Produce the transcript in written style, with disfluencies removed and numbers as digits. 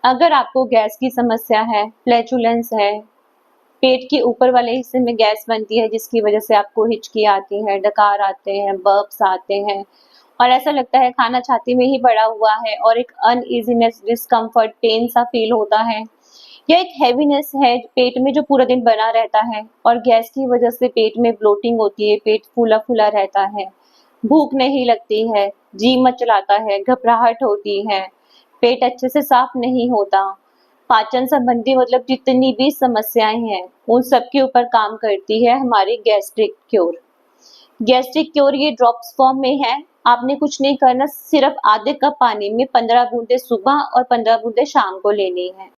अगर आपको गैस की समस्या है, फ्लैचुलेंस है, पेट के ऊपर वाले हिस्से में गैस बनती है जिसकी वजह से आपको हिचकी आती है, डकार आते हैं, बर्प्स आते हैं और ऐसा लगता है खाना छाती में ही पड़ा हुआ है और एक अनईजीनेस, डिस्कम्फर्ट, पेन सा फील होता है या एक हैवीनेस है पेट में जो पूरा दिन बना रहता है और गैस की वजह से पेट में ब्लोटिंग होती है, पेट फूला-फूला रहता है, भूख नहीं लगती है, जी मचलाता है, घबराहट होती है, पेट अच्छे से साफ नहीं होता, पाचन संबंधी मतलब जितनी भी समस्याएं हैं उन सब के ऊपर काम करती है हमारी गैस्ट्रिक क्योर। गैस्ट्रिक क्योर ये ड्रॉप्स फॉर्म में है। आपने कुछ नहीं करना, सिर्फ आधे कप पानी में 15 बूंदे सुबह और 15 बूंदे शाम को लेनी है।